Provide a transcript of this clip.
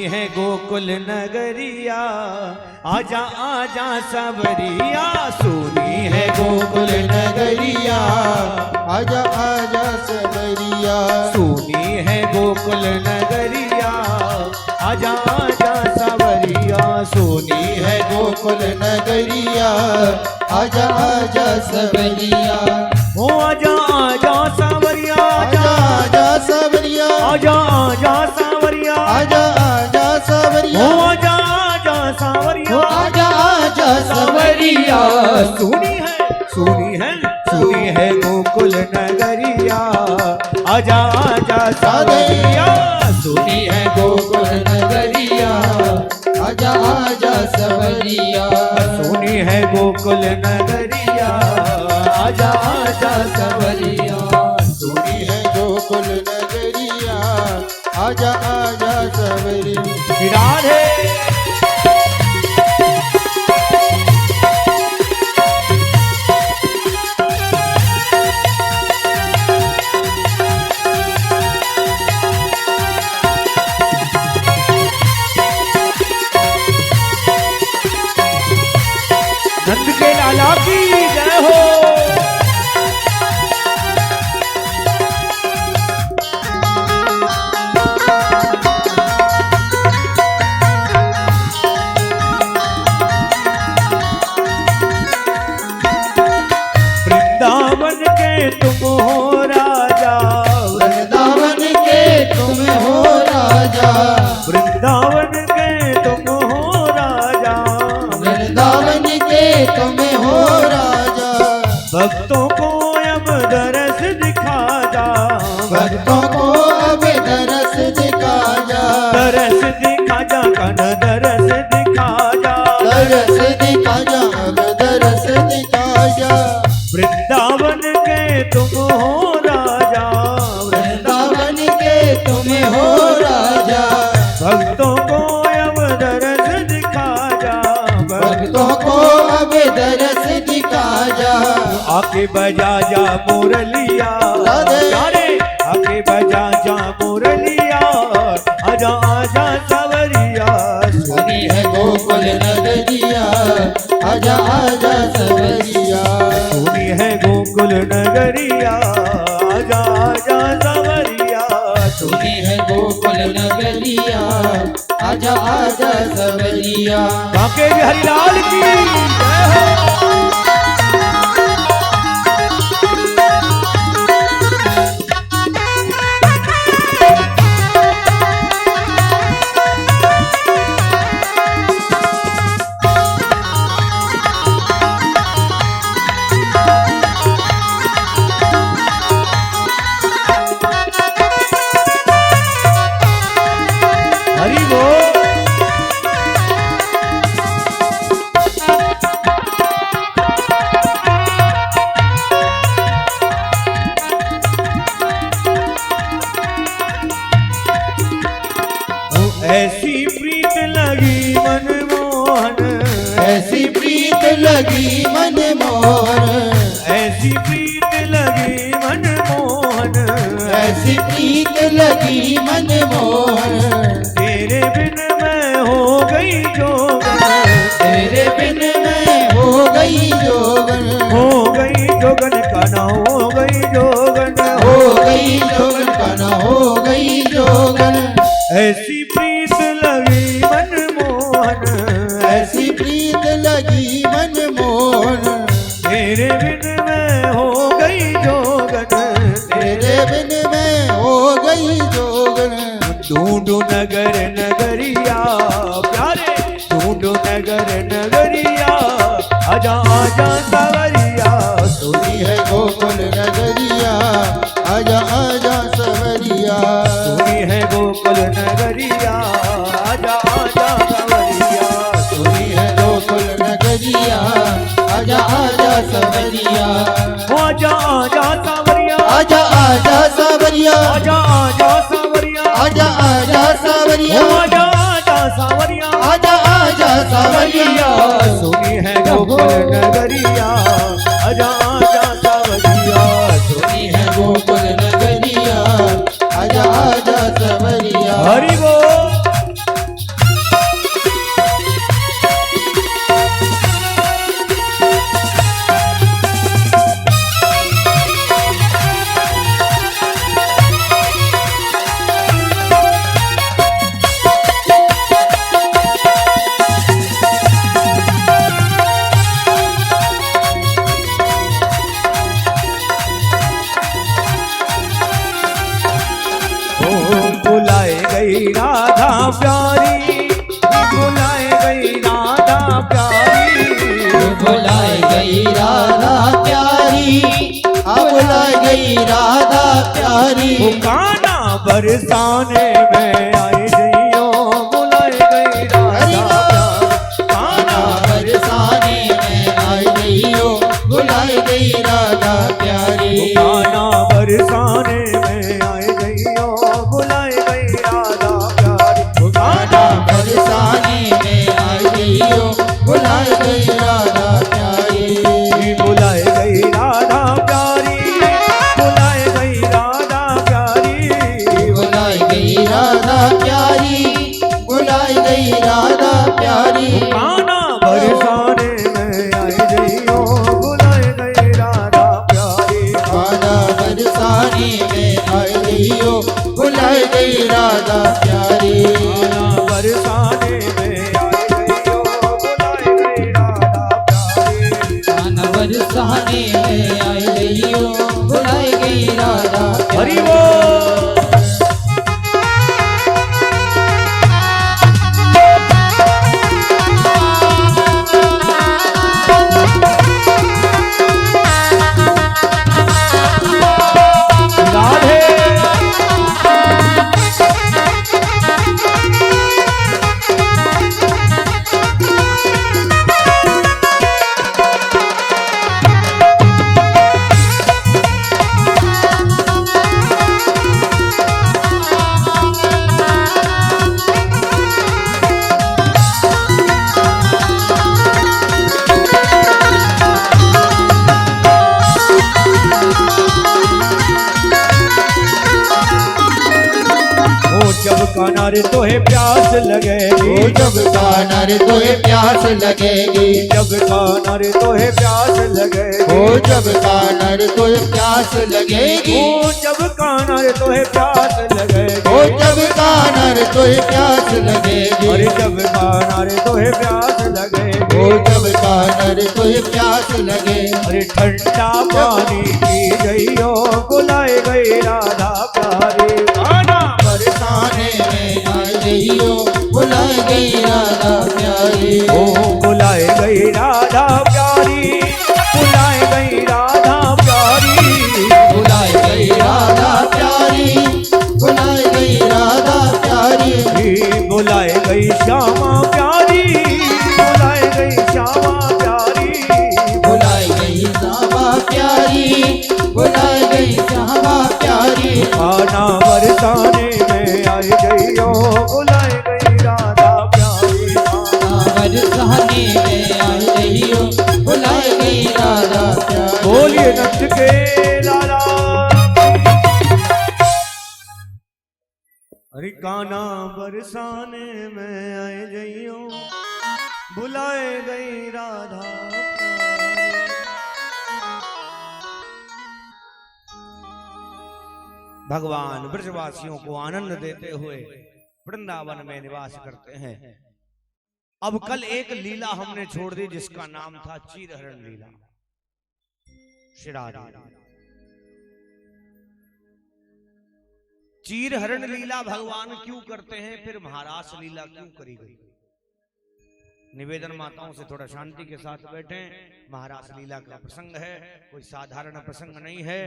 है गोकुल नगरिया, आजा आजा सवरिया। सुनी है गोकुल नगरिया, आजा आजा सवरिया। सुनी है गोकुल नगरिया, आजा आजा सवरिया। सुनी है गोकुल नगरिया, आजा आजा सवरिया। ओ आजा आजा सवरिया, आजा आजा सवरिया, आजा आजा सवरिया, आजा आजा सवरिया, ओ आजा आजा सवरिया, आजा आजा सवरिया। सुनी है गोकुल नगरिया, आजा आजा सवरिया। सुनी है गोकुल नगरिया, आजा आजा सवरिया। सुनी है गोकुल नगरिया, आजा आजा सवरिया। सुनी है गोकुल नगरिया, आजा आजा सवरिया। राधे नंद के लाला की जय हो। वृंदावन के तुम हो राजा, वृंदावन के तुम हो राजा, वृंदावन के तुम हो राजा, वृंदावन के तुम हो राजा। भक्तों को अब दरस दिखा जा, भक्तों को अब दरस दिखा जा, दरस दिखा जा, कन दरस दिखा जा, दरस दिखा जा, अब दरस दिखा जा। वृंदावन के तुम हो राजा, वृंदावन के तुम हो राजा, भक्तों को अब दरस दिखा जा, भक्तों को अब दरस दिखा जा। आके बजा जा मुरलिया, राधे। यारे आके बजा जा मुरलिया, आजा आजा सवरिया। सुनी है गोकुल नगरिया, आजा आजा सवरिया। सुनी है गोकुल नगरिया, आजा आजा सवरिया। सुनी है गोकुल नगरिया, आजा आजा सवरिया। बांके हरिलाल की जय हो। हरि बोल। ऐसी प्रीत लगी मनमोहन, ऐसी प्रीत लगी मनमोहन, ऐसी प्रीत लगी मनमोहन, ऐसी प्रीत लगी मनमोहन। तेरे बिन मैं हो गई जोगन, तेरे बिन मैं हो गई जोगन, हो गई जोगन काना, हो गई जोगन, हो गई जोगन काना, हो गई जोगन। ऐसी प्रीत लगी मनमोहन, ऐसी प्रीत लगी मनमोहन। तेरे बिन मैं हो गई जोगन, तेरे बिन मैं हो गई जोगन। ढूंढू नगर नगरिया प्यारे, ढूंढू नगर नगरिया, आजा आजा सवरिया। सुनी है गोकुल नगरिया, आजा आजा सवरिया। सुनी है गोकुल नगरिया, आजा आजा सवरिया। सुनी है गोकुल नगरिया, आजा आजा सवरिया। आजा आजा सवरिया, आजा आजा सवरिया, आजा आजा सवरिया, आजा आजा सवरिया, आजा आजा सवरिया, आजा आजा सवरिया। सुनी है गोकुल नगरिया, आजा आजा सवरिया। सुनी है गोकुल नगरिया, आजा आजा सवरिया। हरि बोल। प्यारी बुलाए गई राधा प्यारी बुलाई गई राधा प्यारी बुलाई गई राधा प्यारी गाना बरसाने में आई जइयो बुलाए गई राधा गाना बरसाने में आई गईयो बुलाई गई राधा प्यारी गाना बरसाने में आई जइयो बुलाए गई राधा प्यारी गाना बरसाने में आई गईयो बुलाई गई राधा प्यारी बुलाए गई राधा प्यारी बुलाए गई राधा प्यारी बुलाई गई राधा प्यारी बुलाई गई राधा प्यारी गाना बरसाने में आई जइयो बुलाए गई राधा प्यारी गाना बरसाने में आई गईयो बुलाई गई राधा प्यारी गाना बरसाने में आई जइयो बुलाए गई राधा प्यारी गाना बरसाने में आई गईयो बुलाई गई राधा हरि प्यारी बोल। राधे जब काना रे तोहे प्यास लगेगी ओ जब काना रे तोहे प्यास लगेगी जब काना रे तोहे प्यास लगेगी ओ जब काना रे तोहे प्यास लगेगी ओ जब काना रे तोहे प्यास लगेगी ओ जब काना रे तोहे प्यास लगेगी अरे जब काना रे तोहे प्यास लगेगी ओ जब काना रे तोहे प्यास लगे अरे ठंडा पानी पी गईयो बुलाए गई राधा प्यारी गाना बरसाने में आई गईयो बुलाई गई राधा प्यारी ओ बुलाए गई राधा प्यारी बुलाए गई राधा प्यारी बुलाई गई राधा प्यारी बुलाई गई राधा प्यारी बुलाए गई श्यामा प्यारी बुलाए गई श्यामा प्यारी बुलाई गई श्यामा प्यारी बुलाई गई श्यामा प्यारी खाना बरसाने में आई गईयो बुलाए गई राधा प्यारी बरसाने में आई गईयो बुलाई गई राधा प्यारी बोलिए नंद के लाला अरे काना बरसाने में आए जइयो बुलाए गई राधा प्यारी। भगवान ब्रजवासियों को आनंद देते हुए वृंदावन में निवास करते हैं। अब कल एक लीला हमने छोड़ दी जिसका नाम था चीरहरण लीला। श्री राधे चीरहरण लीला भगवान क्यों करते हैं, फिर महारास लीला क्यों करी गई। निवेदन माताओं से थोड़ा शांति के साथ बैठें। महारास लीला का प्रसंग है, कोई साधारण प्रसंग नहीं है।